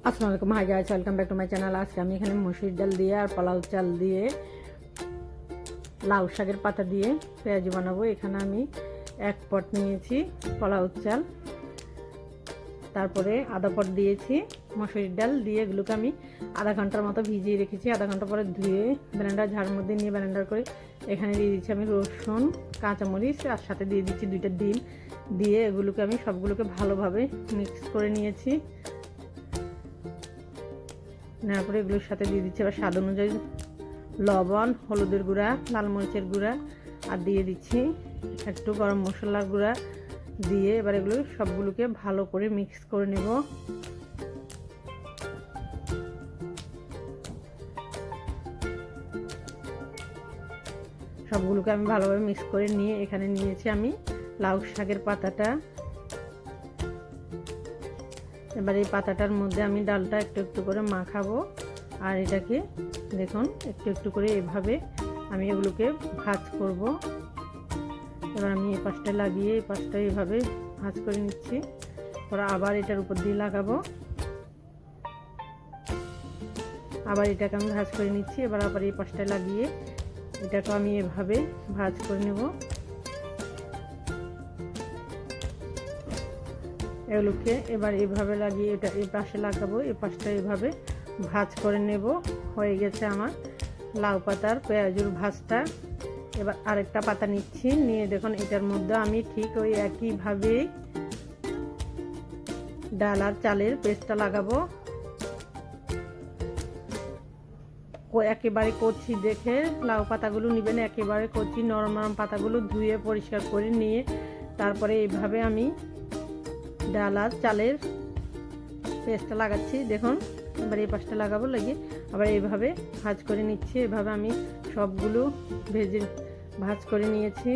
আসসালামু আলাইকুম, hi guys, welcome back to my channel. আজকে আমি এখানে মসুর ডাল দিয়ে আর পোলাও চাল দিয়ে লাউ শাকের পাতা দিয়ে পেঁয়াজি বানাবো। এখানে আমি 1 পট নিয়েছি পোলাও চাল, তারপরে আধা পট দিয়েছি মসুর ডাল দিয়ে এগুলোকে আমি আধা ঘন্টার মতো ভিজিয়ে রেখেছি। আধা ঘন্টা পরে ধুয়ে ব্লেন্ডার ঝাড়ের মধ্যে নিয়ে ব্লেন্ডার করে এখানে দিয়ে দিচ্ছি আমি রসুন, কাঁচামরিচ, আর সাথে দিয়ে দিচ্ছি 2টা ডিম। দিয়ে এগুলোকে আমি সবগুলোকে ভালোভাবে মিক্স করে নিয়েছি। নেওয়ার পরে এগুলোর সাথে দিয়ে দিচ্ছি আবার স্বাদ অনুযায়ী লবণ, হলুদের গুঁড়া, লাল মরিচের গুঁড়া, আর দিয়ে দিচ্ছি একটু গরম মশলার গুঁড়া দিয়ে এবার এগুলো সবগুলোকে ভালো করে মিক্স করে নেব। সবগুলোকে আমি ভালোভাবে মিক্স করে নিয়ে এখানে নিয়েছি আমি লাউ শাকের পাতাটা। এবার এই পাতাটার মধ্যে আমি ডালটা একটু একটু করে মাখাবো, আর এটাকে দেখুন একটু একটু করে এভাবে আমি এগুলোকে ভাজ করব। এবার আমি এই পাশটা লাগিয়ে এই পাশটা এভাবে ভাজ করে নিচ্ছি, পরে আবার এটার উপর দিয়ে লাগাবো, আবার এটাকে আমি ভাজ করে নিচ্ছি। এবার আবার এই পাশটা লাগিয়ে এটাকে আমি এভাবে ভাজ করে নেব। এগুলোকে এবার এভাবে লাগিয়ে এটা এই পাশে লাগাবো, এই পাশটা এভাবে ভাজ করে নেব। হয়ে গেছে আমার লাউ পাতার পেঁয়াজুর ভাজটা। এবার আরেকটা পাতা নিচ্ছি, নিয়ে দেখুন এটার মধ্যে আমি ঠিক ওই একইভাবে ডাল আর চালের পেস্টটা লাগাবো। একেবারে কচি দেখে লাউ পাতাগুলো নেবেন, একেবারে কচি নরম নরম পাতাগুলো ধুয়ে পরিষ্কার করে নিয়ে তারপরে এইভাবে আমি ডাল আর চালের পেস্টটা লাগাচ্ছি। দেখুন এবার এই পাশটা লাগাবো, লাগিয়ে আবার এইভাবে ভাজ করে নিচ্ছি। এভাবে আমি সবগুলো ভাজ করে নিয়েছি।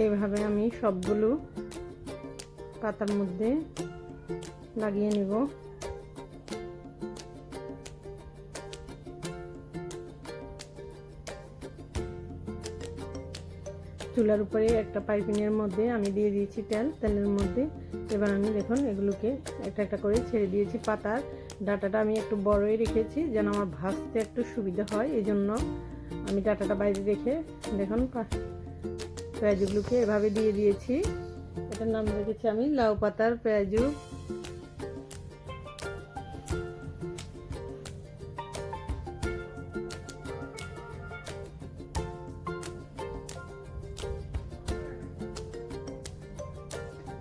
এইভাবে আমি সবগুলো পাতার মধ্যে লাগিয়ে নেব। চুলার উপরে একটা পাইপিংয়ের মধ্যে আমি দিয়ে দিয়েছি তেলের মধ্যে। এবার আমি দেখুন এগুলোকে একটা একটা করে ছেড়ে দিয়েছি। পাতার ডাঁটাটা আমি একটু বড়ই রেখেছি যেন আমার ভাজতে একটু সুবিধা হয়, এই জন্য আমি ডাঁটাটা বাইরে রেখে দেখুন পেঁয়াজগুলোকে এভাবে দিয়ে দিয়েছি। এটার নাম রেখেছি আমি লাউ পাতার পেঁয়াজু।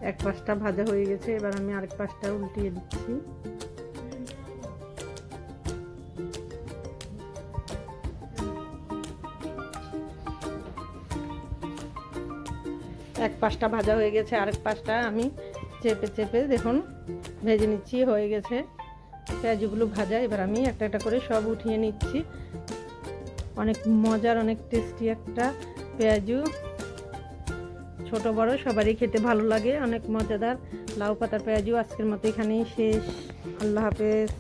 এক পাশটা ভাজা হয়ে গেছে, এবার আমি আরেক পাশটা উল্টিয়ে দিচ্ছি। এক পাশটা ভাজা হয়ে গেছে, আরেক পাশটা আমি চেপে চেপে দেখুন ভেজে নিচ্ছি। হয়ে গেছে পেঁয়াজগুলো ভাজা। এবার আমি একটা একটা করে সব উঠিয়ে নিচ্ছি। অনেক মজার, অনেক টেস্টি একটা পেঁয়াজু, ছোট বড় সবারই খেতে ভালো লাগে, অনেক মজাদার লাউ পাতার পেঁয়াজু। আজকের মতো এখানেই শেষ। আল্লাহ হাফেজ।